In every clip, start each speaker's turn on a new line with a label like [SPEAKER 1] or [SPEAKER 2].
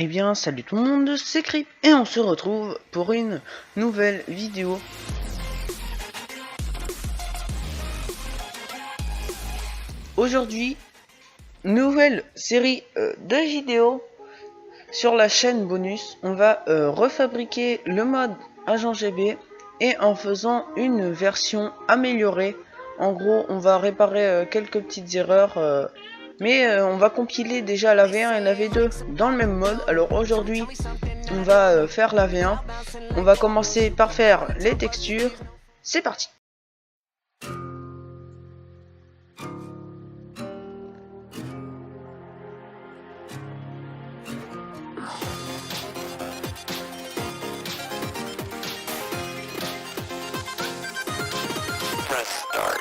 [SPEAKER 1] Eh bien salut tout le monde, c'est Crip et on se retrouve pour une nouvelle vidéo. Aujourd'hui, nouvelle série de vidéos sur la chaîne bonus. On va refabriquer le mode Agent GB et en faisant une version améliorée. En gros, on va réparer quelques petites erreurs, mais on va compiler déjà la V1 et la V2 dans le même mode. Alors aujourd'hui, on va faire la V1. On va commencer par faire les textures. C'est parti.
[SPEAKER 2] Press start.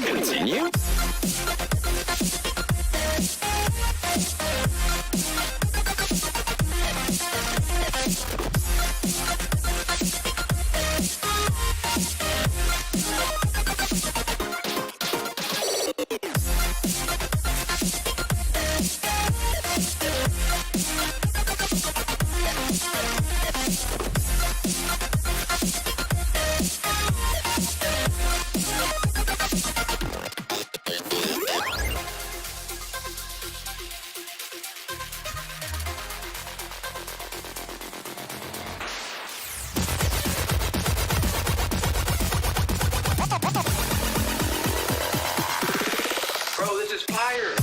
[SPEAKER 2] Continue.
[SPEAKER 3] Bro, this is fire!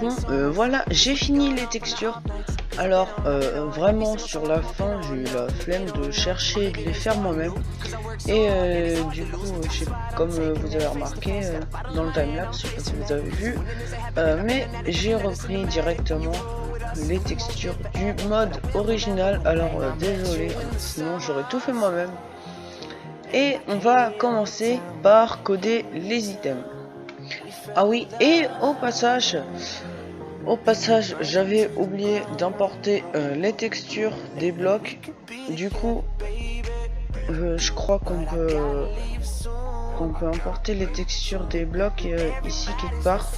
[SPEAKER 1] Bon, voilà, j'ai fini les textures. Alors, vraiment, sur la fin, j'ai eu la flemme de chercher de les faire moi-même. Et du coup, comme vous avez remarqué dans le timelapse, je sais pas si vous avez vu, mais j'ai repris directement les textures du mode original. Alors, désolé, sinon j'aurais tout fait moi-même. Et on va commencer par coder les items. Ah oui, et au passage, j'avais oublié d'importer les textures des blocs. Du coup, je crois qu'on peut importer les textures des blocs ici quelque part.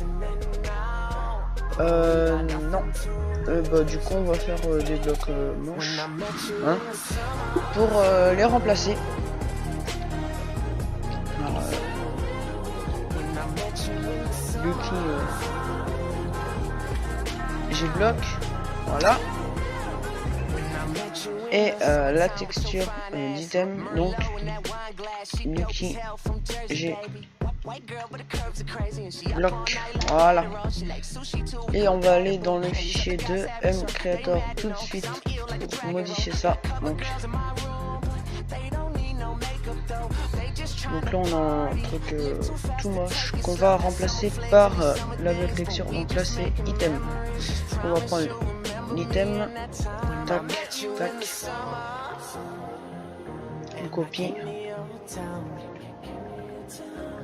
[SPEAKER 1] Non. Bah, du coup, on va faire des blocs moches. Hein, pour les remplacer. Alors, Lucky, j'ai bloc. Voilà. Et la texture d'item, donc Lucky G bloc, voilà. Et on va aller dans le fichier de mcreator tout de suite pour modifier ça. Donc là on a un truc tout moche qu'on va remplacer par la belle texture. Donc là c'est item. On va prendre l'item, tac tac, on copie.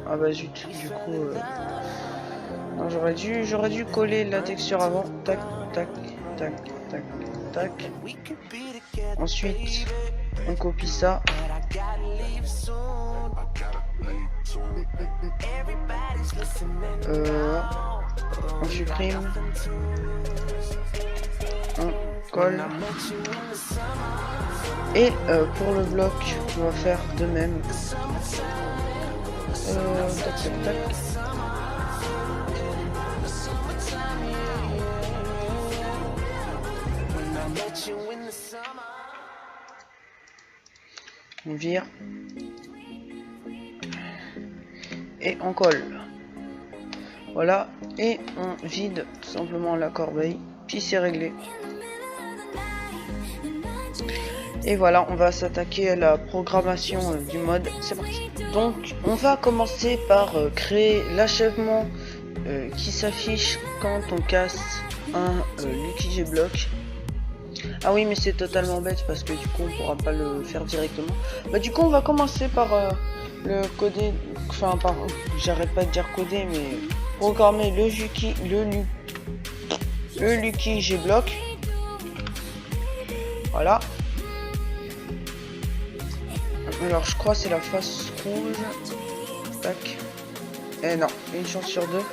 [SPEAKER 1] Ah bah zut, du coup non, j'aurais dû coller la texture avant. Tac tac tac tac tac. Ensuite on copie ça. On supprime, on colle. Et pour le bloc on va faire de même. Tac tac tac. On vire et on colle. Voilà, et on vide tout simplement la corbeille, puis c'est réglé. Et voilà, on va s'attaquer à la programmation du mode. C'est parti. Donc on va commencer par créer l'achèvement qui s'affiche quand on casse un Lucky G bloc. Ah oui, mais c'est totalement bête parce que du coup on pourra pas le faire directement. Bah du coup on va commencer par le coder, enfin pardon, j'arrête pas de dire coder, mais programmer le Lucky G bloc. Voilà. Alors je crois c'est la face rouge. Tac. Eh non, une chance sur deux.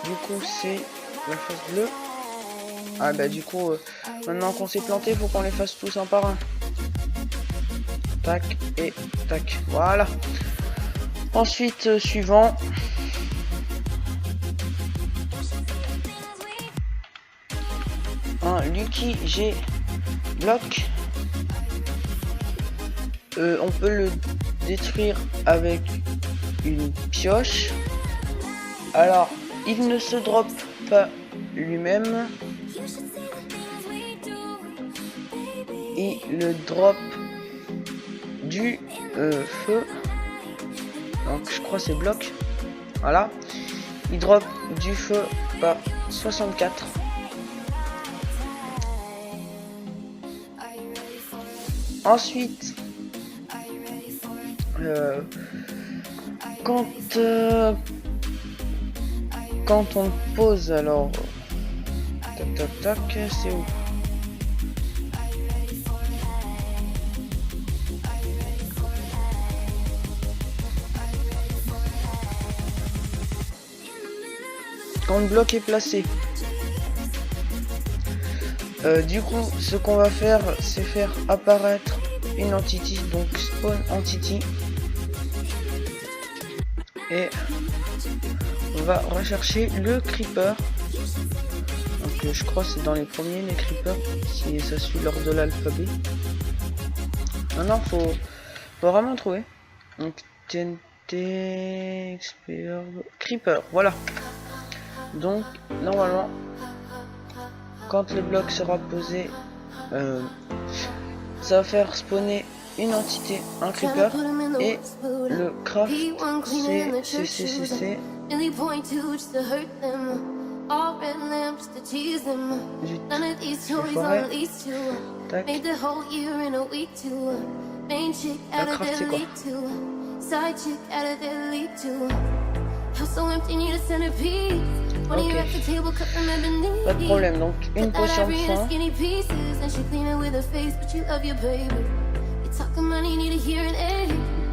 [SPEAKER 1] Du coup c'est la face bleue. Ah bah du coup maintenant qu'on s'est planté, faut qu'on les fasse tous un par un. Tac et tac. Voilà. Ensuite suivant. Un Lucky G bloc. On peut le détruire avec une pioche. Alors il ne se drop pas lui-même. Il drop du feu. Donc je crois c'est bloc. Voilà. Il drop du feu par 64. Ensuite quand on pose, alors tac tac tac, c'est où? Quand le bloc est placé, du coup ce qu'on va faire c'est faire apparaître une entity, donc spawn entity, et on va rechercher le creeper. Donc je crois que c'est dans les premiers les creepers, si ça suit l'ordre de l'alphabet. Maintenant faut vraiment trouver. Donc TNT expert creeper, voilà. Donc normalement quand le bloc sera posé, ça va faire spawner une entité, un creeper, et le craft CCCC. Tac. La craft c'est quoi? Ok, pas de problème, donc une potion de soin.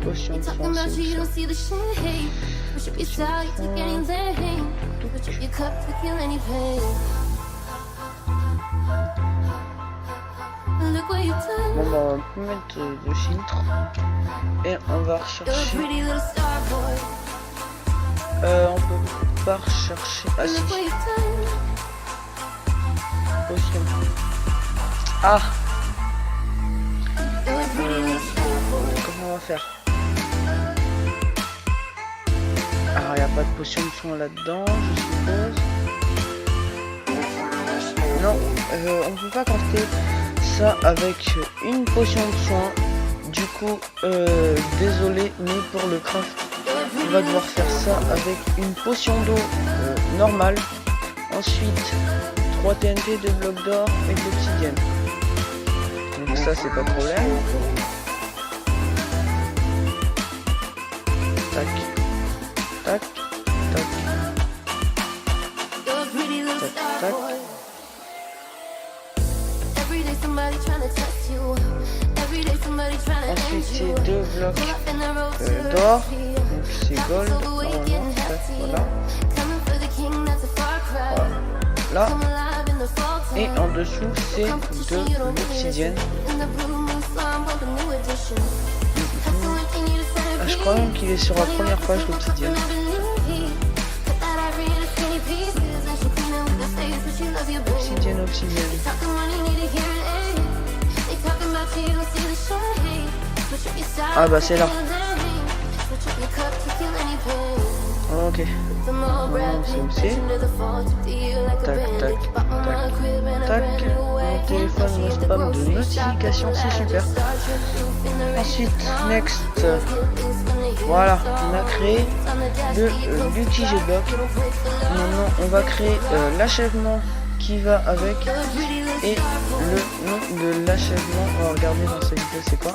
[SPEAKER 1] Potion de soin, Bon bah on peut mettre de filtre et on va rechercher. On peut pas rechercher. Ah si. Potion. Ah. Comment on va faire? Ah, il n'y a pas de potion de soin là-dedans, je suppose. Non, on peut pas crafter ça avec une potion de soin. Du coup, désolé, mais pour le craft, on va devoir faire ça avec une potion d'eau normale. Ensuite, 3 TNT, 2 blocs d'or et de l'obsidienne. Donc ça, c'est pas de problème. Tac, tac, tac, tac, tac. Ensuite c'est 2 blocs d'or, donc c'est gold, normalement, voilà. Là, et en dessous c'est de l'obsidienne. Ah, je crois même qu'il est sur la première page l'obsidienne. Obsidienne, obsidienne. Ah bah c'est là. Ok. C'est où c'est? Tac, tac, tac, tac. Mon téléphone me spam de notifications, c'est super. Ensuite, next. Voilà, on a créé le Lucky G-Block. Maintenant, on va créer l'achèvement qui va avec et le nom de l'achèvement. On va regarder dans cette vidéo, c'est quoi?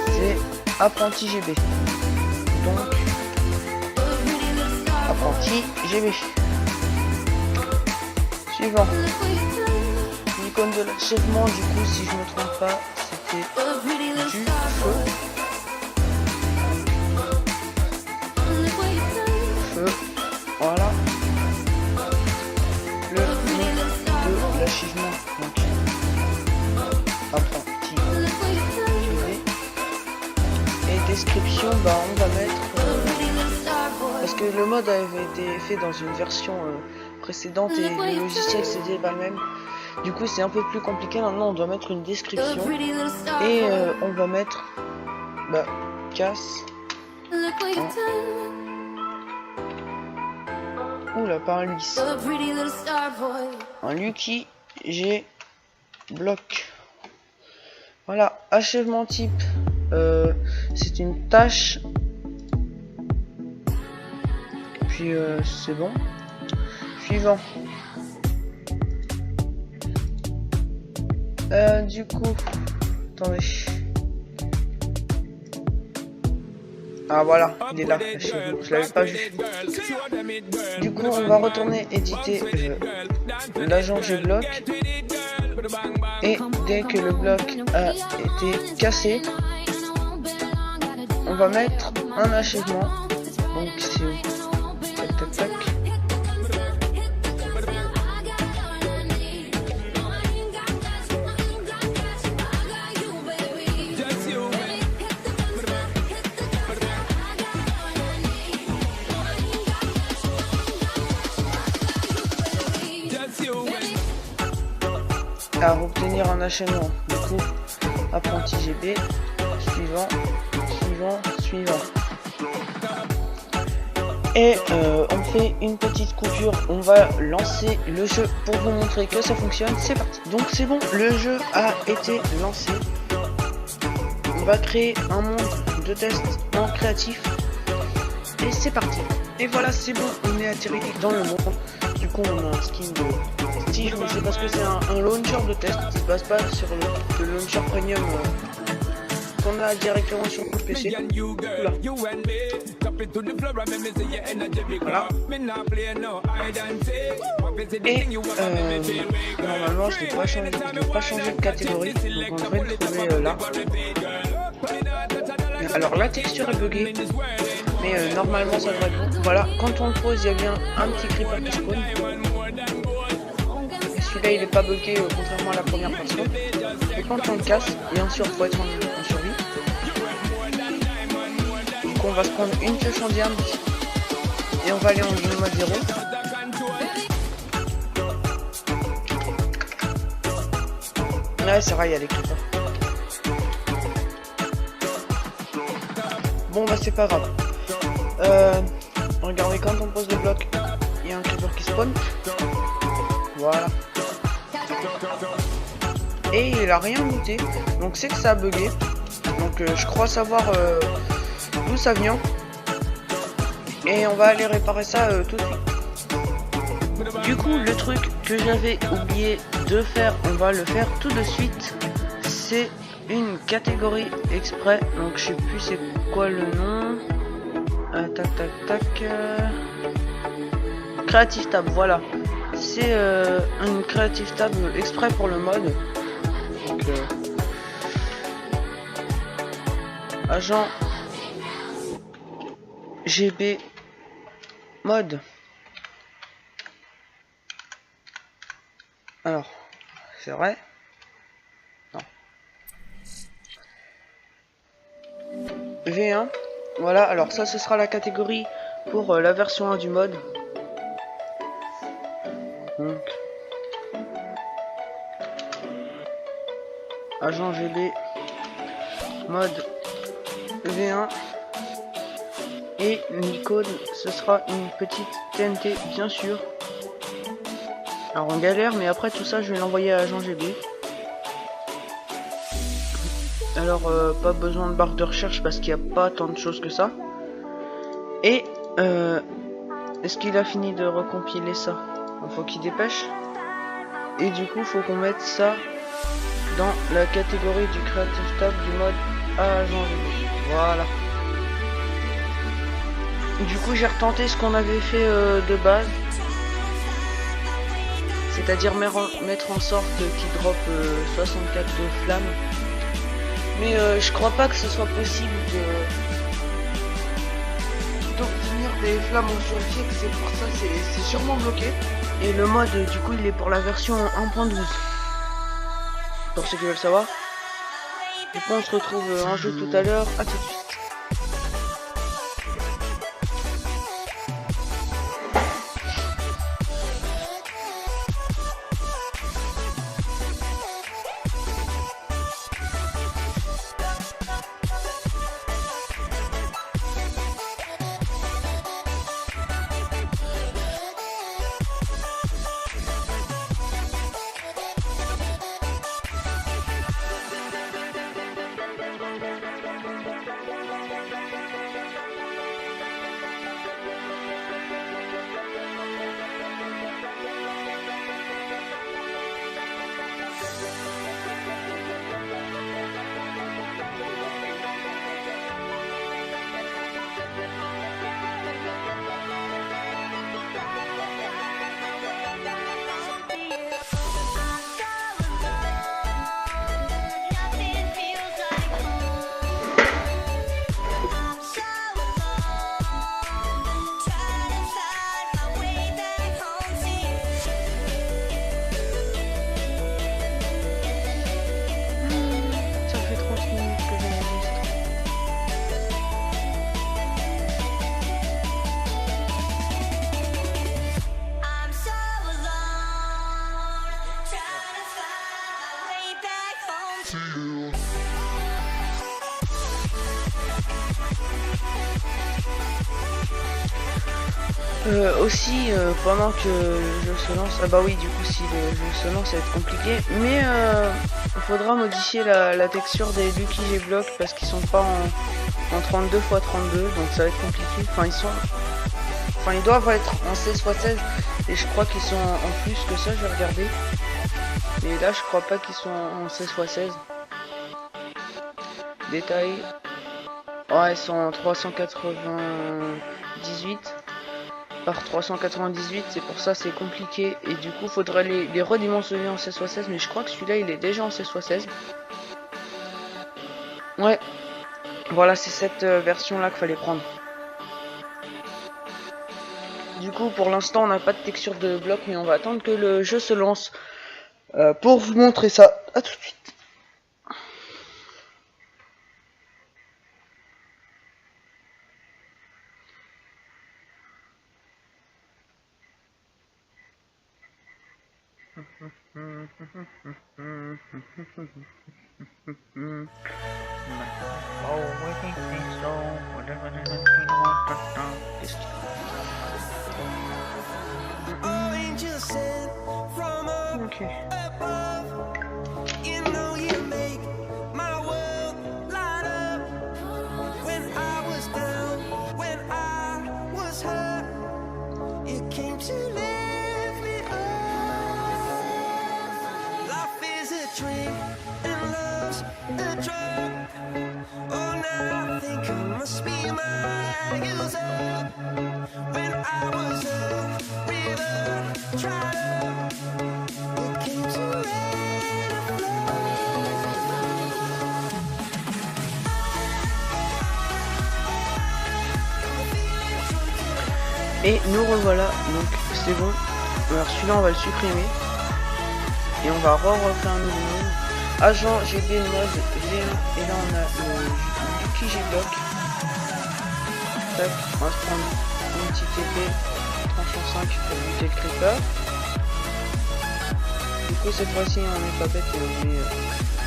[SPEAKER 1] C'est apprenti GB. Donc apprenti GB. Suivant. L'icône de l'achèvement, du coup, si je ne me trompe pas, c'était du feu. Feu. Voilà. Le nom de l'achèvement. Donc apprenti GB. Et description, bah on va mettre parce que le mode avait été fait dans une version précédente et le logiciel c'était pas le même. Du coup c'est un peu plus compliqué. Maintenant on doit mettre une description et on va mettre casse. Oula, pas un Luis. Un Lucky G bloc. Voilà, achèvement type. C'est une tâche. Et puis c'est bon. Suivant. Du coup, attendez. Ah voilà, il est là. Je l'avais pas vu. Du coup, on va retourner éditer l'agent G-Block. Et dès que le bloc a été cassé, on va mettre un achèvement. Donc c'est tac tac tac. À obtenir un achèvement. Du coup, apprenti GB, suivant, suivant, suivant. Et on fait une petite coupure. On va lancer le jeu pour vous montrer que ça fonctionne. C'est parti. Donc c'est bon, le jeu a été lancé. On va créer un monde de test en créatif. Et c'est parti. Et voilà, c'est bon, on est atterri dans le monde. Du coup, on a un skin de Steve, mais c'est parce que c'est un launcher de test. Il passe pas sur le launcher premium qu'on a directement sur le PC. Oula. Voilà. Et normalement, je n'ai pas changé de catégorie. Donc on devrait le trouver là. Alors la texture est buggée, mais normalement ça devrait être bon. Voilà, quand on le pose, il y a bien un petit creeper qui spawn. Celui-là il est pas buggé contrairement à la première version. Et quand on le casse, bien sûr faut être en survie. Donc on va se prendre une pioche en diamant et on va aller en mode 0. Ouais, c'est vrai, il y a des creepers. Bon bah c'est pas grave. Regardez, quand on pose le bloc, il y a un creeper qui spawn. Voilà. Et il a rien looté, donc c'est que ça a bugué. Donc je crois savoir d'où ça vient. Et on va aller réparer ça tout de suite. Du coup, le truc que j'avais oublié de faire, on va le faire tout de suite. C'est une catégorie exprès. Donc je sais plus c'est quoi le nom. Creative Tab, voilà. C'est une Creative Tab exprès pour le mode. Donc agent GB mode. Alors, c'est vrai? Non. V1. Voilà, alors ça ce sera la catégorie pour la version 1 du mode. Donc agent GB mode V1 et l'icône ce sera une petite TNT bien sûr. Alors on galère, mais après tout ça je vais l'envoyer à agent GB. Alors pas besoin de barre de recherche parce qu'il n'y a pas tant de choses que ça. Et est-ce qu'il a fini de recompiler ça? Il faut qu'il dépêche. Et du coup faut qu'on mette ça dans la catégorie du Creative Tab du mode agent GB. Voilà. Du coup j'ai retenté ce qu'on avait fait de base. C'est-à-dire mettre en sorte qu'il drop 64 de flammes. Mais je crois pas que ce soit possible d'obtenir des flammes en survie, que c'est pour ça, c'est sûrement bloqué. Et le mode du coup il est pour la version 1.12. Pour ceux qui veulent savoir. Du coup on se retrouve en jeu tout à l'heure, à tout de suite. Aussi pendant que le jeu se lance, ah bah oui du coup si le jeu se lance ça va être compliqué, mais il faudra modifier la texture des Lucky G-Block parce qu'ils sont pas en 32 x 32, donc ça va être compliqué. Enfin ils doivent être en 16 x 16 et je crois qu'ils sont en plus que ça, je vais regarder. Et là je crois pas qu'ils sont en 16 x 16. Détail. Ouais, ils sont en 398 par 398, c'est pour ça c'est compliqué. Et du coup faudrait les redimensionner en 16 x 16, mais je crois que celui-là il est déjà en 16 x 16. Ouais. Voilà, c'est cette version là qu'il fallait prendre. Du coup, pour l'instant, on n'a pas de texture de bloc, mais on va attendre que le jeu se lance pour vous montrer ça. À tout de suite. Okay. Et nous revoilà, donc c'est bon. Alors celui-là on va le supprimer. Et on va refaire un nouveau mode. Agent GB mode V1. Et là on a le Yuki G-Block. Tac, on va se prendre une petite épée tranchant 5 pour buter le creeper. Du coup cette fois-ci on est pas bête et on met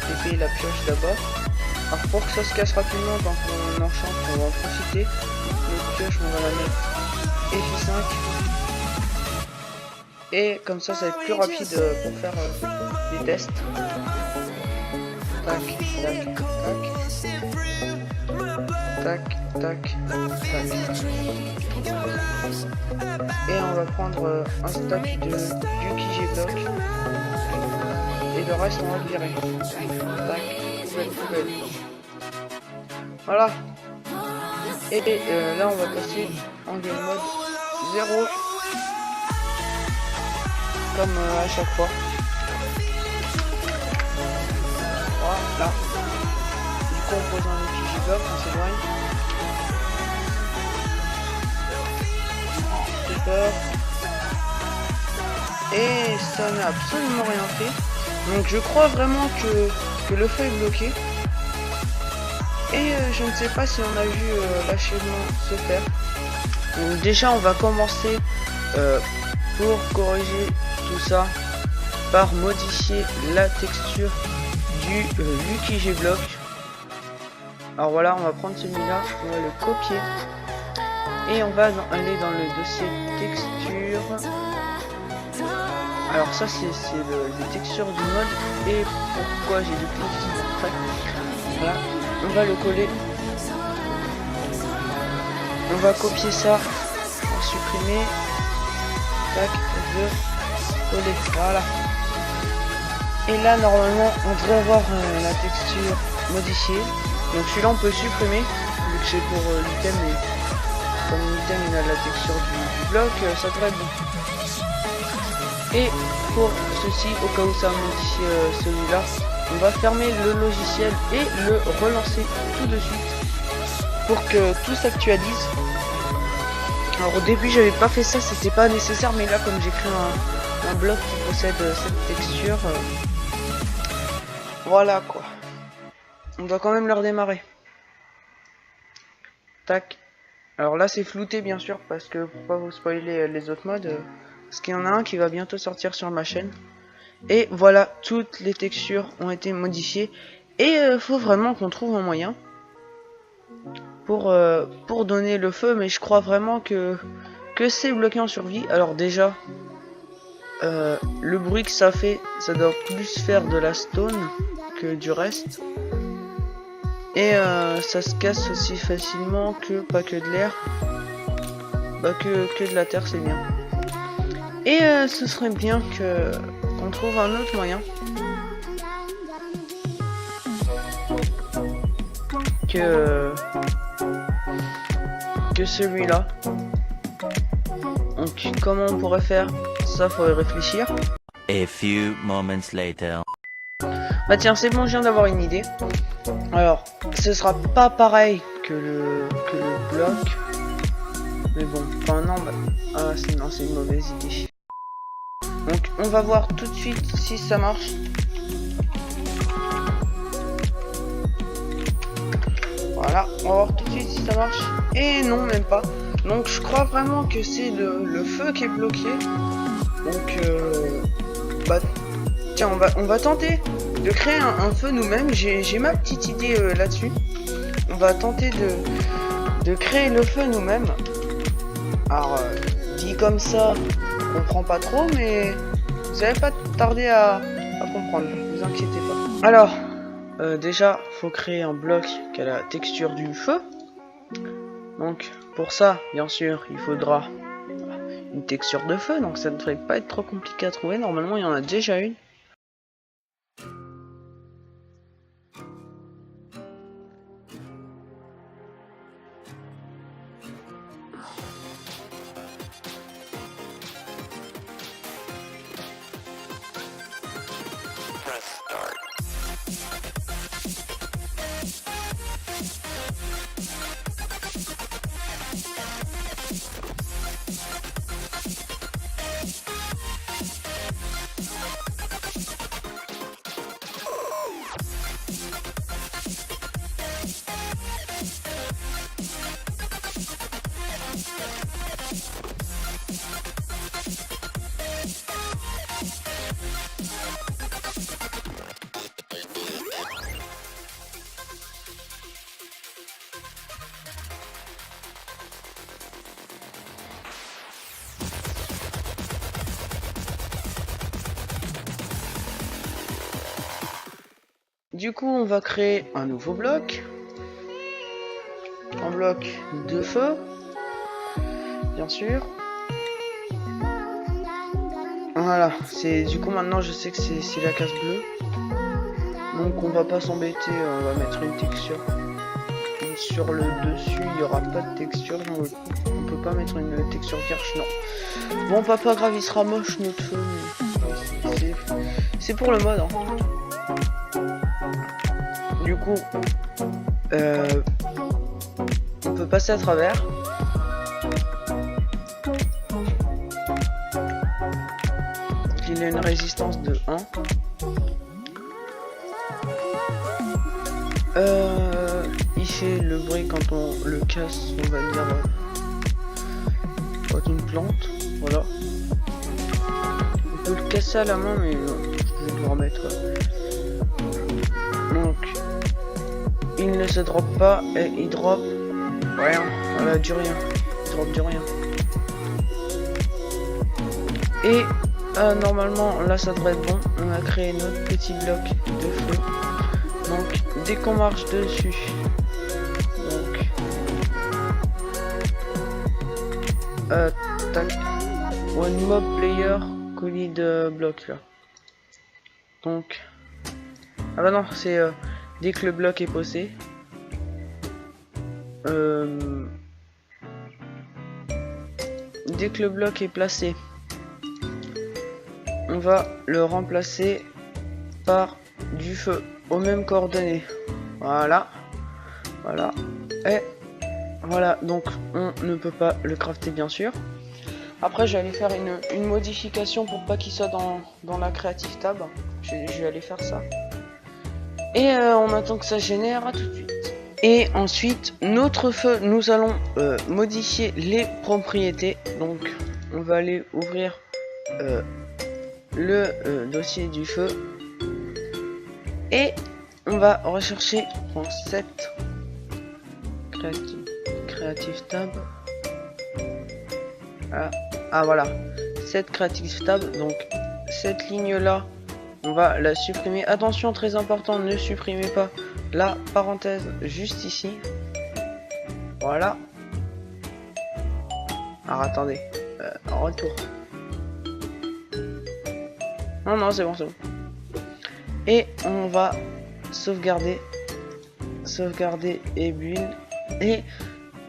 [SPEAKER 1] l'épée et la pioche d'abord. Alors pour que ça se casse rapidement quand on enchante, on va en profiter. Notre pioche on va la mettre F5 et comme ça va être plus rapide pour faire des tests. Tac, tac, tac, tac, tac. Et on va prendre un stack de Yuki G-Block et le reste on va le virer. Tac, poubelle. Voilà. Et là on va passer en game mode 0 comme à chaque fois. Voilà. Du coup on pose un outil G-Block, on s'éloigne. Super. Et ça n'a absolument rien fait. Donc je crois vraiment que le feu est bloqué. Et je ne sais pas si on a vu l'achèvement se faire. Donc déjà on va commencer pour corriger tout ça par modifier la texture du Yuki G-Block. Alors voilà, on va prendre celui-là, on va le copier et on va aller dans le dossier texture. Alors ça c'est les textures du mode et pourquoi j'ai des clics après. Voilà, on va le coller. On va copier ça, on va supprimer. Tac, je coller. Voilà. Et là normalement on devrait avoir la texture modifiée. Donc celui-là on peut supprimer vu que c'est pour l'item et comme l'item il a la texture du bloc, ça devrait être bon. Et pour ceci, au cas où ça modifie celui-là, on va fermer le logiciel et le relancer tout de suite pour que tout s'actualise. Alors au début j'avais pas fait ça, c'était pas nécessaire, mais là comme j'ai créé un bloc qui possède cette texture, voilà quoi. On doit quand même le redémarrer. Tac. Alors là c'est flouté bien sûr parce que pour pas vous spoiler les autres modes, parce qu'il y en a un qui va bientôt sortir sur ma chaîne. Et voilà, toutes les textures ont été modifiées. Et faut vraiment qu'on trouve un moyen pour donner le feu, mais je crois vraiment que c'est bloqué en survie. Alors déjà, le bruit que ça fait, ça doit plus faire de la stone que du reste. Et ça se casse aussi facilement que pas que de l'air, bah que de la terre, c'est bien. Et ce serait bien qu'on trouve un autre moyen que celui-là. Donc comment on pourrait faire ça, faut y réfléchir.
[SPEAKER 3] A few moments later.
[SPEAKER 1] Bah tiens, c'est bon, je viens d'avoir une idée. Alors, ce sera pas pareil que le bloc. Mais bon, enfin non, bah, ah non, c'est une mauvaise idée. Donc on va voir tout de suite si ça marche. Voilà, on va voir tout de suite si ça marche. Et non, même pas. Donc je crois vraiment que c'est le feu qui est bloqué. Donc bah tiens, on va tenter de créer un feu nous-mêmes. J'ai ma petite idée là-dessus. On va tenter de créer le feu nous-mêmes. Alors dit comme ça, on comprend pas trop, mais vous allez pas tarder à comprendre, ne vous inquiétez pas. Alors déjà, faut créer un bloc qui a la texture du feu. Donc pour ça, bien sûr, il faudra une texture de feu, donc ça ne devrait pas être trop compliqué à trouver. Normalement, il y en a déjà une.
[SPEAKER 2] Press start.
[SPEAKER 1] Du coup, on va créer un nouveau bloc. Un bloc de feu, bien sûr. Voilà, c'est du coup maintenant je sais que c'est la case bleue. Donc on va pas s'embêter, on va mettre une texture. Et sur le dessus, il n'y aura pas de texture. Donc on peut pas mettre une texture vierge, non. Bon, pas grave, il sera moche notre feu. C'est pour le mode. Hein. Du coup, on peut passer à travers. Il a une résistance de 1. Il fait le bruit quand on le casse, on va dire, quand une plante. Voilà. On peut le casser à la main, mais je vais le remettre. Donc, il ne se drop pas et il drop rien. Voilà, du rien. Il drop du rien. Et normalement, là ça devrait être bon. On a créé notre petit bloc de feu. Donc, dès qu'on marche dessus, donc, tac, one mob player colis de bloc là. Donc, ah bah non, c'est dès que le bloc est posé. Dès que le bloc est placé, on va le remplacer par du feu aux mêmes coordonnées. Voilà, voilà, et voilà. Donc on ne peut pas le crafter bien sûr. Après je vais aller faire une modification pour pas qu'il soit dans la Creative Tab. Je vais aller faire ça. Et on attend que ça génère, à tout de suite. Et ensuite notre feu, nous allons modifier les propriétés. Donc on va aller ouvrir le dossier du feu et on va rechercher en set Creative Tab. Ah voilà, cette Creative Tab. Donc cette ligne là, on va la supprimer. Attention, très important, ne supprimez pas la parenthèse juste ici. Voilà. Alors attendez, retour. Non, c'est bon, c'est bon. Et on va sauvegarder et build. Et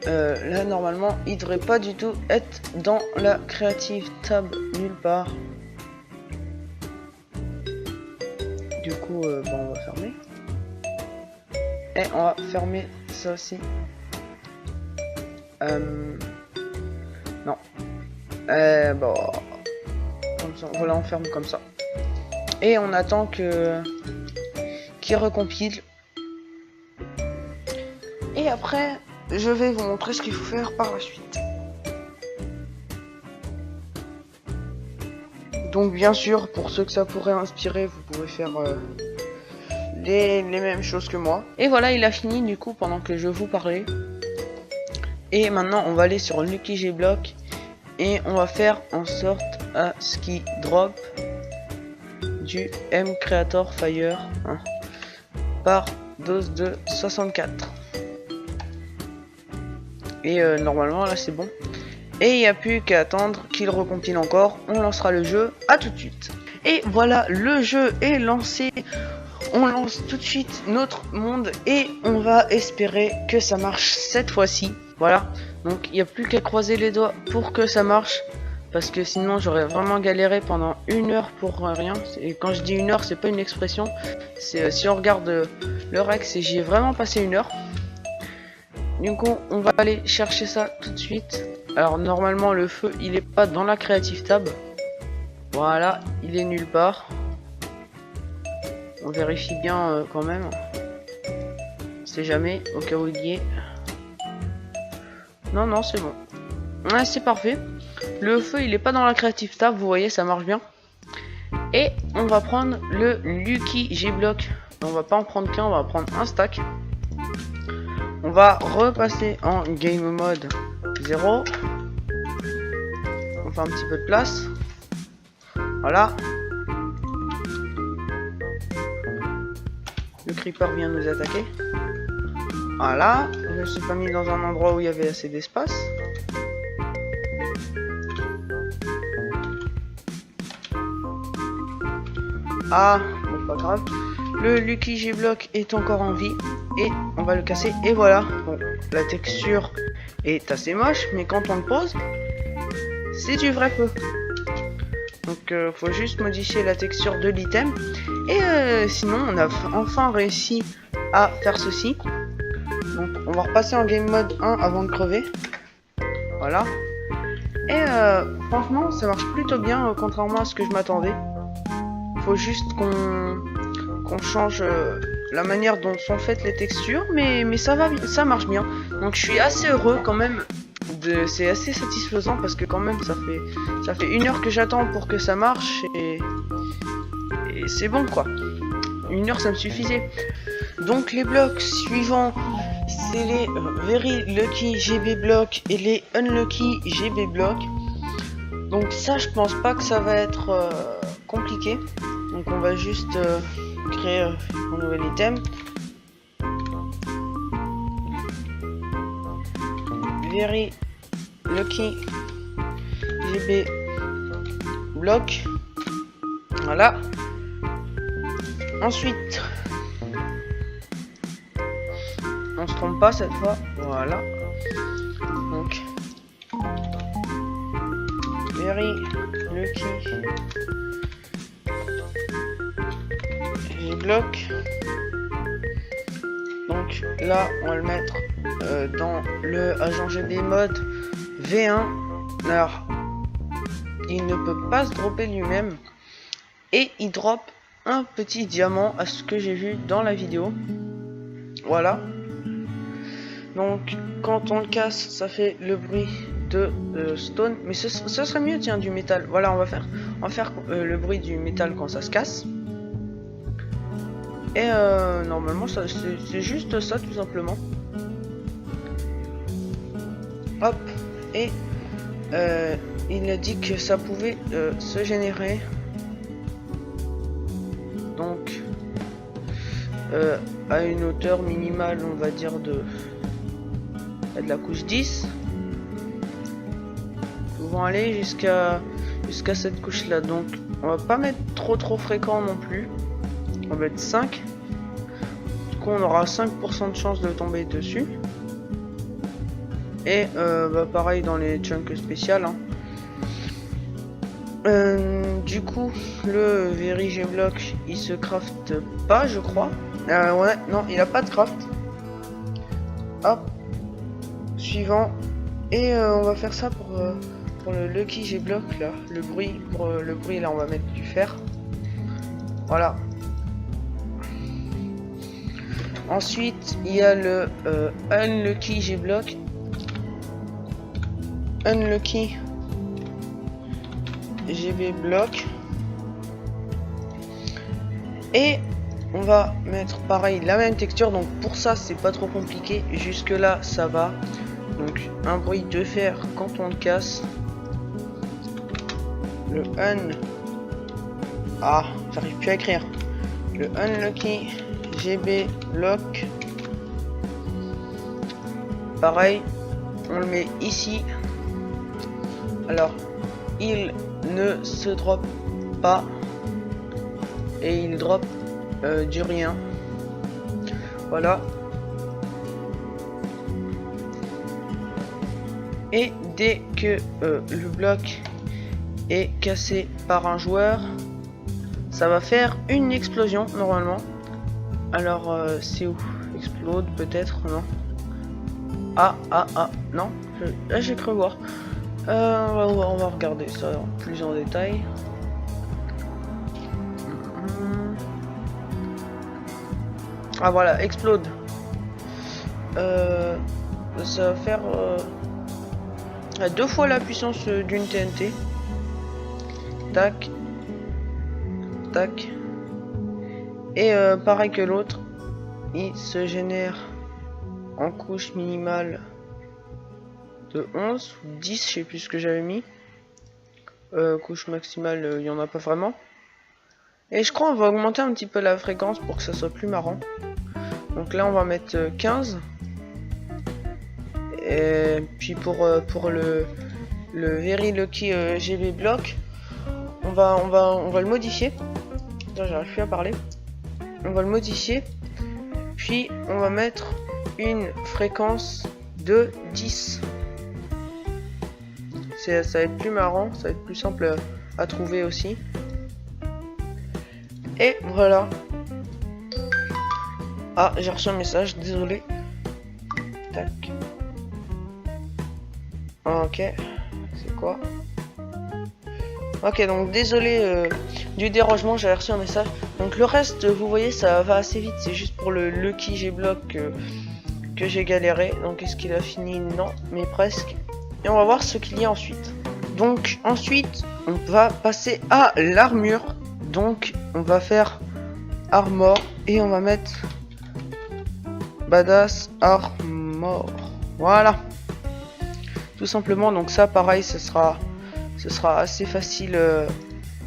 [SPEAKER 1] là, normalement, il devrait pas du tout être dans la Creative Tab nulle part. Du coup, bon, on va fermer. Et on va fermer ça aussi. Non. Bon. Comme ça. Voilà, on ferme comme ça. Et on attend qu'il recompile. Et après, je vais vous montrer ce qu'il faut faire par la suite. Donc bien sûr, pour ceux que ça pourrait inspirer, vous pouvez faire les mêmes choses que moi. Et voilà, il a fini du coup pendant que je vous parlais. Et maintenant, on va aller sur Lucky G-Block et on va faire en sorte à ce qu'il drop du M Creator Fire par dose de 64. Et normalement là c'est bon. Et il n'y a plus qu'à attendre qu'il recompile encore. On lancera le jeu. À tout de suite. Et voilà, le jeu est lancé. On lance tout de suite notre monde et on va espérer que ça marche cette fois-ci. Voilà. Donc il n'y a plus qu'à croiser les doigts pour que ça marche. Parce que sinon j'aurais vraiment galéré pendant 1 heure pour rien. Et quand je dis 1 heure, c'est pas une expression. C'est si on regarde le Rex, j'y ai vraiment passé 1 heure. Du coup, on va aller chercher ça tout de suite. Alors normalement le feu il est pas dans la Creative Tab. Voilà, il est nulle part. On vérifie bien quand même. On sait jamais, au cas où il y est. Non, c'est bon. Ouais, c'est parfait. Le feu il est pas dans la Creative Tab, vous voyez, ça marche bien. Et on va prendre le Lucky G-Block. On va pas en prendre qu'un, on va prendre un stack. On va repasser en Game Mode 0. On fait un petit peu de place. Voilà. Le creeper vient nous attaquer. Voilà. Je me suis pas mis dans un endroit où il y avait assez d'espace. Ah, bon, pas grave. Le Lucky G-Block est encore en vie. Et on va le casser. Et voilà. Bon, la texture est assez moche. Mais quand on le pose, c'est du vrai feu. Donc faut juste modifier la texture de l'item. Et sinon on a enfin réussi à faire ceci. Donc on va repasser en game mode 1 avant de crever. Voilà. Et franchement ça marche plutôt bien contrairement à ce que je m'attendais. Faut juste qu'on change la manière dont sont faites les textures. Mais ça va, ça marche bien. Donc je suis assez heureux quand même. C'est assez satisfaisant parce que quand même ça fait 1 heure que j'attends pour que ça marche et c'est bon quoi. 1 heure ça me suffisait. Donc les blocs suivants c'est les Very Lucky GB Block et les Unlucky GB Block. Donc ça je pense pas que ça va être compliqué. Donc on va juste créer un nouvel item. Very Lucky GB Block. Voilà. Ensuite, on se trompe pas cette fois. Voilà. Donc, Very Lucky GB Block. Donc là, on va le mettre dans le agent GB mode V1. Alors, il ne peut pas se dropper lui-même et il drop un petit diamant à ce que j'ai vu dans la vidéo. Voilà. Donc, quand on le casse, ça fait le bruit de stone. Mais ce serait mieux, tiens, du métal. Voilà, on va faire le bruit du métal quand ça se casse. Et normalement, c'est juste ça, tout simplement. Hop. Et il a dit que ça pouvait se générer. Donc, à une hauteur minimale, on va dire de la couche 10. Nous pouvons aller jusqu'à cette couche là. Donc, on va pas mettre trop fréquent non plus. On va mettre 5. Du coup, on aura 5% de chance de tomber dessus. Et bah pareil dans les chunks spéciales. Hein. Du coup, le Very G-Block, il se craft pas, je crois. Ouais, non, il a pas de craft. Hop. Suivant. Et on va faire ça pour le Lucky G-Block là. Le bruit, pour le bruit là on va mettre du fer. Voilà. Ensuite il y a le Unlucky G-Block. Unlucky GB Block. Et on va mettre pareil la même texture, donc pour ça c'est pas trop compliqué, jusque là ça va. Donc un bruit de fer quand on le casse. Le j'arrive plus à écrire. Le Unlucky GB Block. Pareil, on le met ici. Alors il ne se drop pas et il drop du rien. Voilà. Et dès que le bloc est cassé par un joueur, ça va faire une explosion normalement. Alors c'est où? Explode peut-être? Non. Non. J'ai cru voir. On va regarder ça plus en détail. Ah voilà, explode. Ça va faire 2 fois la puissance d'une TNT. Tac. Tac. Et pareil que l'autre, il se génère en couche minimale de 11 ou 10, je sais plus ce que j'avais mis. Couche maximale, il n'y en a pas vraiment. Et je crois on va augmenter un petit peu la fréquence pour que ça soit plus marrant. Donc là on va mettre 15. Et puis pour le Very Lucky GB Block, on va le modifier. J'arrive plus à parler. On va le modifier. Puis on va mettre une fréquence de 10. Ça va être plus marrant, ça va être plus simple à trouver aussi. Et voilà. Ah, j'ai reçu un message, désolé. Tac. Ok, c'est quoi? Ok, donc désolé du dérangement, j'ai reçu un message. Donc le reste, vous voyez, ça va assez vite. C'est juste pour le Lucky G-Block que j'ai galéré. Donc est-ce qu'il a fini? Non, mais presque. Et on va voir ce qu'il y a ensuite. Donc ensuite, on va passer à l'armure. Donc on va faire Armor et on va mettre Badass Armor. Voilà. Tout simplement, donc ça pareil, ce sera assez facile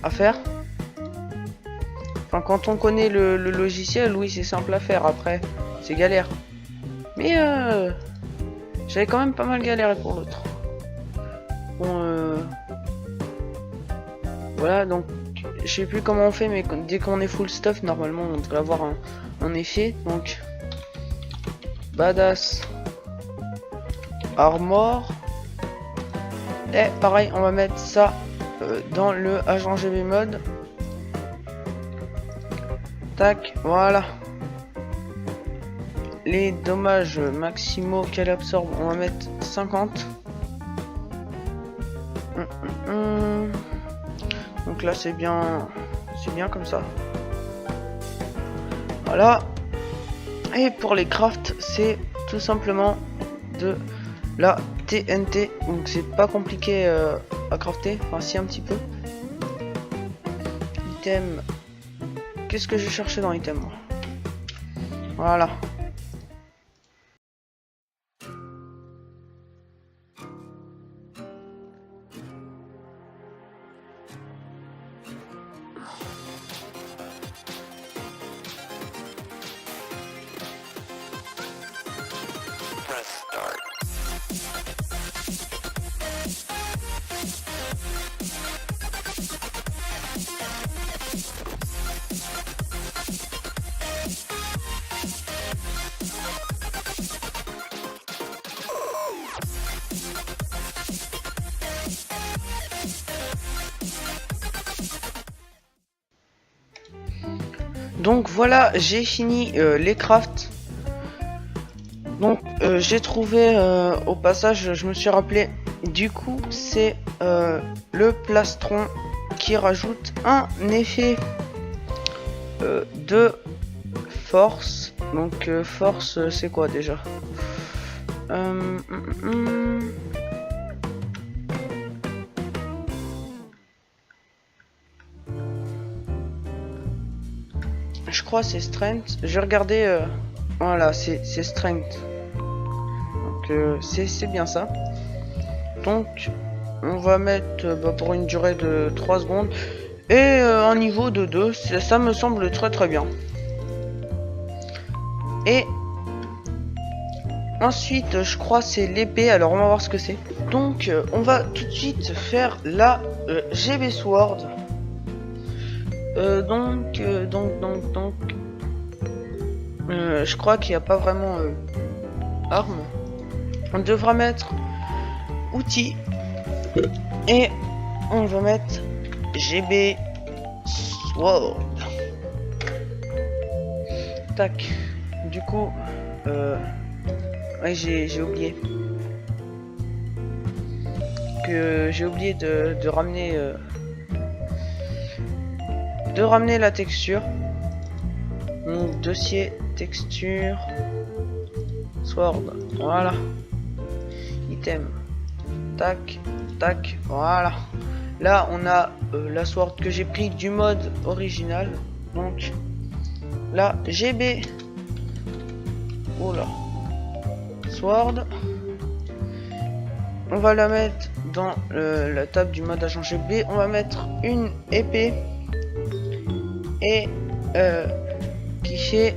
[SPEAKER 1] à faire. Enfin, quand on connaît le logiciel, oui, c'est simple à faire. Après, c'est galère. Mais j'avais quand même pas mal galéré pour l'autre. Bon, voilà, donc je sais plus comment on fait, mais dès qu'on est full stuff, normalement, on devrait avoir un effet. Donc, Badass Armor. Et pareil, on va mettre ça dans le agent GB mode. Tac, voilà. Les dommages maximaux qu'elle absorbe, on va mettre 50. Donc là c'est bien comme ça. Voilà. Et pour les crafts, c'est tout simplement de la TNT, donc c'est pas compliqué à crafter, enfin si un petit peu. Item, qu'est-ce que j'ai cherché dans item moi? Voilà.
[SPEAKER 2] Press start.
[SPEAKER 1] Donc voilà, j'ai fini les crafts. Donc j'ai trouvé au passage, je me suis rappelé, du coup c'est le plastron qui rajoute un effet de force. Donc force c'est quoi déjà? Je crois c'est strength. Je vais regarder. Voilà, c'est strength. Donc c'est bien ça. Donc on va mettre pour une durée de 3 secondes. Et un niveau de 2. Ça me semble très bien. Et ensuite je crois c'est l'épée. Alors on va voir ce que c'est. Donc on va tout de suite faire la GB Sword. Donc je crois qu'il n'y a pas vraiment arme. On devra mettre outils et on va mettre GB Sword. Tac. Du coup, ouais, j'ai oublié que j'ai oublié de ramener la texture. Donc dossier texture sword, voilà, item, tac tac, voilà. Là on a la sword que j'ai pris du mode original. Donc la GB, oh là, sword, on va la mettre dans la table du mode agent GB. On va mettre une épée et qui fait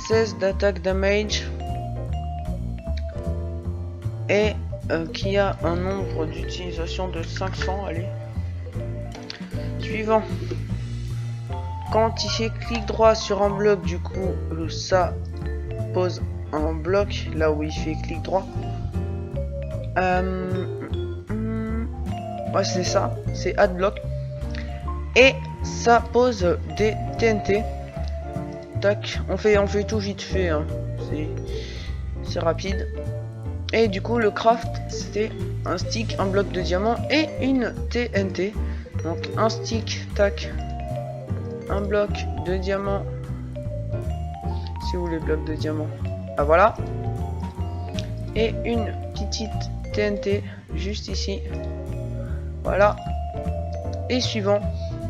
[SPEAKER 1] 16 d'attaque damage et qui a un nombre d'utilisation de 500. Allez, suivant. Quand il fait clic droit sur un bloc, du coup ça pose un bloc là où il fait clic droit. Ouais, c'est ça, c'est add block. Et ça pose des TNT. Tac, on fait tout vite fait, hein. C'est rapide. Et du coup le craft c'était un stick, un bloc de diamant et une TNT. Donc un stick, tac, un bloc de diamant. C'est où les blocs de diamant? Ah voilà. Et une petite TNT juste ici. Voilà. Et suivant.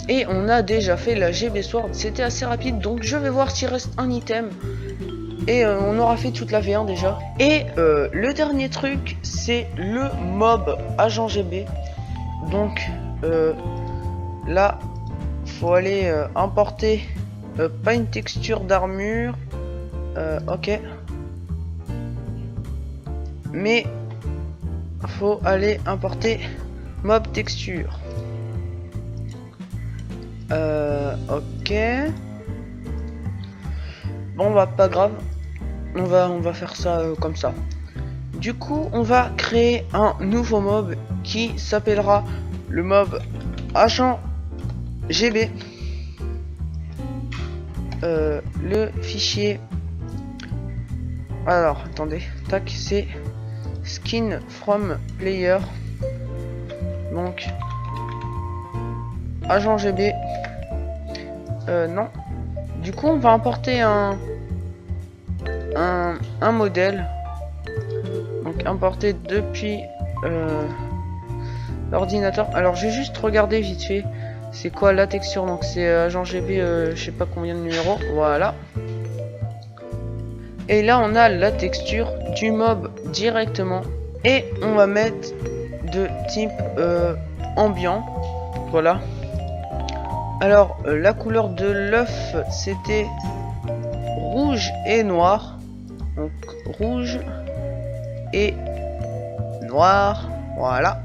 [SPEAKER 1] Et on a déjà fait la GB Sword, c'était assez rapide, donc je vais voir s'il reste un item. Et on aura fait toute la V1 déjà. Et le dernier truc, c'est le mob agent GB. Donc là, faut aller importer pas une texture d'armure. Ok. Mais faut aller importer mob texture. Ok. Bon bah pas grave. On va faire ça comme ça. Du coup on va créer un nouveau mob qui s'appellera le mob agent GB. Le fichier. Alors attendez. Tac, c'est skin from player. Donc agent GB. Non. Du coup, on va importer un modèle. Donc importer depuis l'ordinateur. Alors, je vais juste regarder vite fait. C'est quoi la texture? Donc c'est agent GB, je sais pas combien de numéros. Voilà. Et là, on a la texture du mob directement. Et on va mettre de type ambiant. Voilà. Alors la couleur de l'œuf c'était rouge et noir. Donc rouge et noir. Voilà.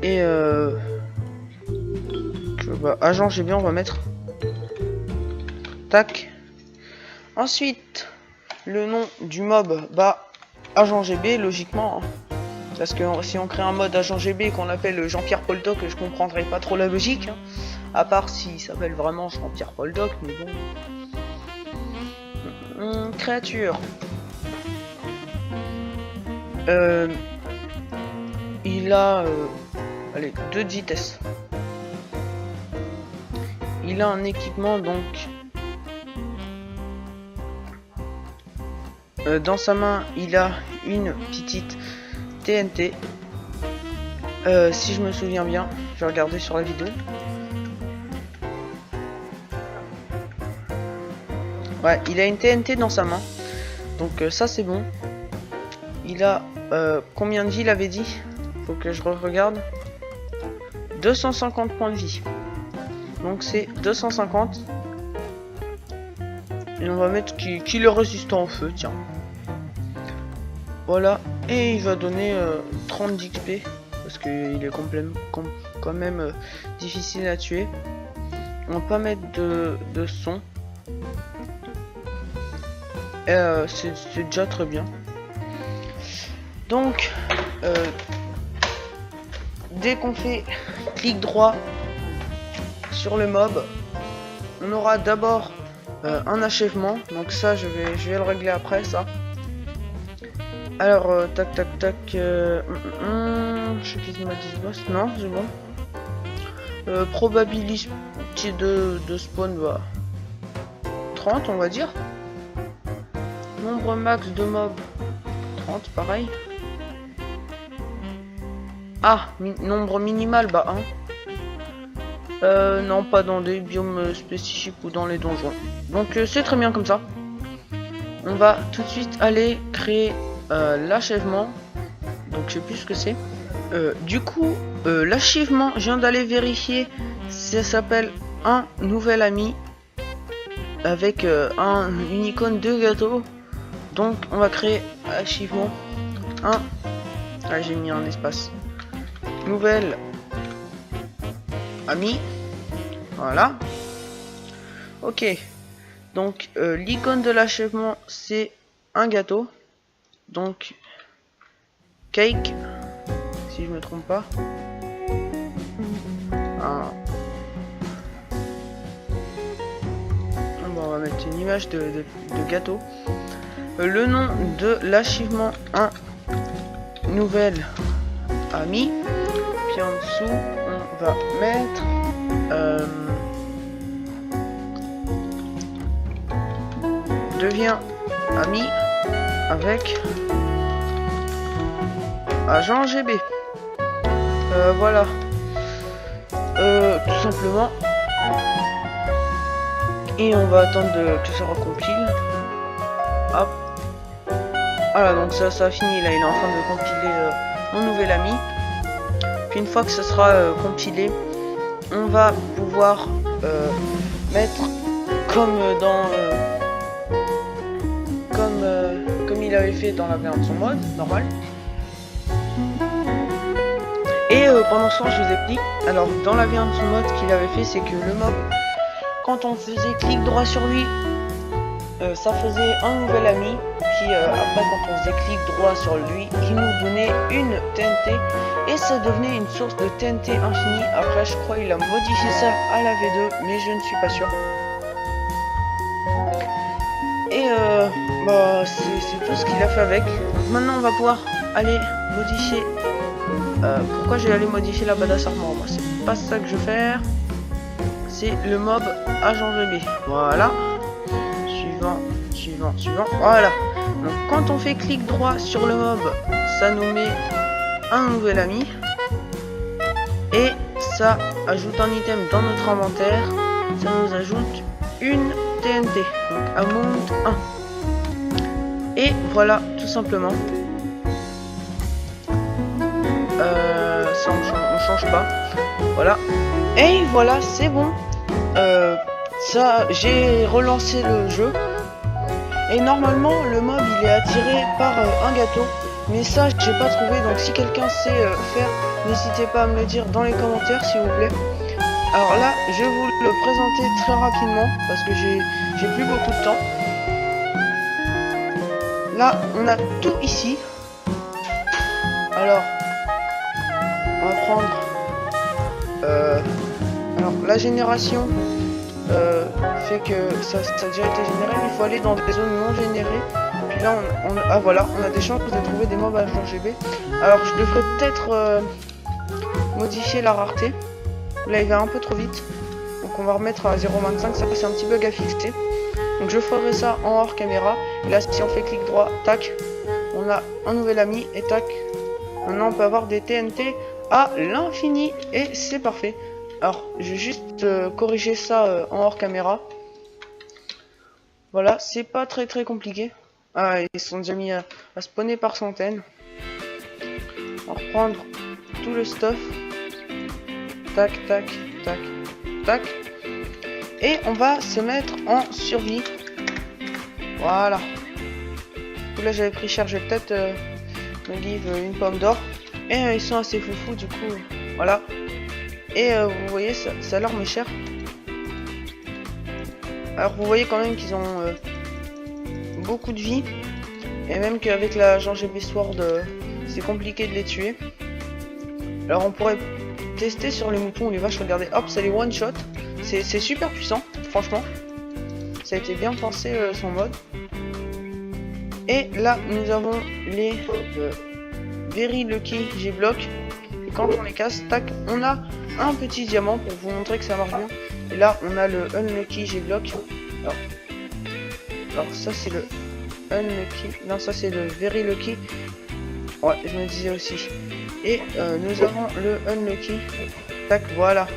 [SPEAKER 1] Et agent GB on va mettre. Tac. Ensuite le nom du mob, bah agent GB logiquement. Hein. Parce que si on crée un mode agent GB qu'on appelle Jean-Pierre Poldoc, je comprendrais pas trop la logique. Hein. À part s'il s'appelle vraiment Jean-Pierre Poldoc, mais bon. créature. Il a allez, 2 de vitesse. Il a un équipement donc dans sa main il a une petite TNT. Si je me souviens bien, je vais regarder sur la vidéo. Ouais, il a une TNT dans sa main. Donc ça c'est bon. Il a combien de vie il avait dit? Faut que je regarde. 250 points de vie. Donc c'est 250. Et on va mettre qu'il est résistant au feu, tiens. Voilà. Et il va donner 30 d'XP. Parce qu'il est quand même difficile à tuer. On va pas mettre de son. C'est déjà très bien. Donc dès qu'on fait clic droit sur le mob, on aura d'abord un achèvement. Donc ça je vais le régler après ça. Alors tac tac tac, je sais qu'il m'a dit boss, non c'est bon. Probabilité de spawn, bah 30 on va dire. Nombre max de mobs 30, pareil. Ah, nombre minimal, bah 1. Non, pas dans des biomes spécifiques ou dans les donjons. Donc c'est très bien comme ça. On va tout de suite aller créer l'achèvement. Donc je sais plus ce que c'est. Du coup, l'achèvement, je viens d'aller vérifier. Ça s'appelle un nouvel ami. Avec une icône de gâteau. Donc on va créer achèvement 1. Ah, j'ai mis un espace. Nouvelle ami. Voilà. Ok. Donc l'icône de l'achèvement c'est un gâteau. Donc cake. Si je me trompe pas. Ah. Bon, on va mettre une image de gâteau. Le nom de l'achèvement 1. Nouvelle ami. Puis en dessous on va mettre devient ami avec agent GB. Voilà. Tout simplement. Et on va attendre que ça recompile. Hop. Voilà, donc ça a fini là, il est en train de compiler mon nouvel ami. Puis une fois que ce sera compilé, on va pouvoir mettre comme dans comme il avait fait dans la version mode normal. Et pendant ce temps je vous explique. Alors dans la version mode qu'il avait fait, c'est que le mob, quand on faisait clic droit sur lui, ça faisait un nouvel ami. Puis après quand on faisait clic droit sur lui, il nous donnait une TNT et ça devenait une source de TNT infinie. Après je crois il a modifié ça à la V2 mais je ne suis pas sûr. Et bah c'est tout ce qu'il a fait avec. Donc, maintenant on va pouvoir aller modifier. Pourquoi je vais aller modifier la badass armor? Moi c'est pas ça que je vais faire. C'est le mob agent GB. Voilà. Suivant. Voilà. Donc quand on fait clic droit sur le mob, ça nous met un nouvel ami. Et ça ajoute un item dans notre inventaire. Ça nous ajoute une TNT. Donc amount 1. Et voilà, tout simplement. Ça on change pas. Voilà. Et voilà, c'est bon. Ça, j'ai relancé le jeu. Et normalement le mob il est attiré par un gâteau. Mais ça j'ai pas trouvé. Donc si quelqu'un sait faire, n'hésitez pas à me le dire dans les commentaires s'il vous plaît. Alors là je vais vous le présenter très rapidement. Parce que j'ai plus beaucoup de temps. Là on a tout ici. Alors on va prendre alors la génération fait que ça a déjà été généré. Il faut aller dans des zones non générées. Puis là, ah voilà, on a des chances de trouver des mobs à GB. Alors, je devrais peut-être modifier la rareté. Là, il va un peu trop vite. Donc, on va remettre à 0.25. Ça, c'est un petit bug à fixer. Donc, je ferai ça en hors caméra. Et là, si on fait clic droit, tac, on a un nouvel ami. Et tac, maintenant, on peut avoir des TNT à l'infini. Et c'est parfait. Alors, je vais juste corriger ça en hors caméra. Voilà, c'est pas très compliqué. Ah, ils sont déjà mis à spawner par centaines. On va reprendre tout le stuff. Tac, tac, tac, tac. Et on va se mettre en survie. Voilà. Là, j'avais pris cher, je vais peut-être me give une pomme d'or. Et ils sont assez foufous, du coup. Voilà. Et vous voyez, ça leur met cher. Alors, vous voyez quand même qu'ils ont beaucoup de vie. Et même qu'avec la GB Sword, c'est compliqué de les tuer. Alors, on pourrait tester sur les moutons ou les vaches. Regardez, hop, ça les one shot. C'est super puissant, franchement. Ça a été bien pensé son mode. Et là, nous avons les Very Lucky G-Block. Et quand on les casse, tac, on a un petit diamant pour vous montrer que ça marche bien. Et là, on a le Unlucky G-Block. Alors ça, c'est le Unlucky. Non, ça, c'est le Very Lucky. Ouais, je me disais aussi. Et nous avons le Unlucky. Tac, voilà.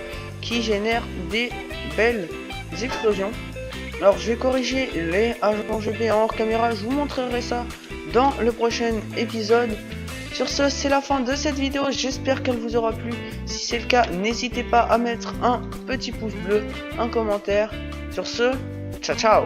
[SPEAKER 1] Qui génère des belles explosions. Alors, je vais corriger les agents GB en hors caméra. Je vous montrerai ça dans le prochain épisode. Sur ce, c'est la fin de cette vidéo. J'espère qu'elle vous aura plu. Si c'est le cas, n'hésitez pas à mettre un petit pouce bleu, un commentaire. Sur ce, ciao ciao.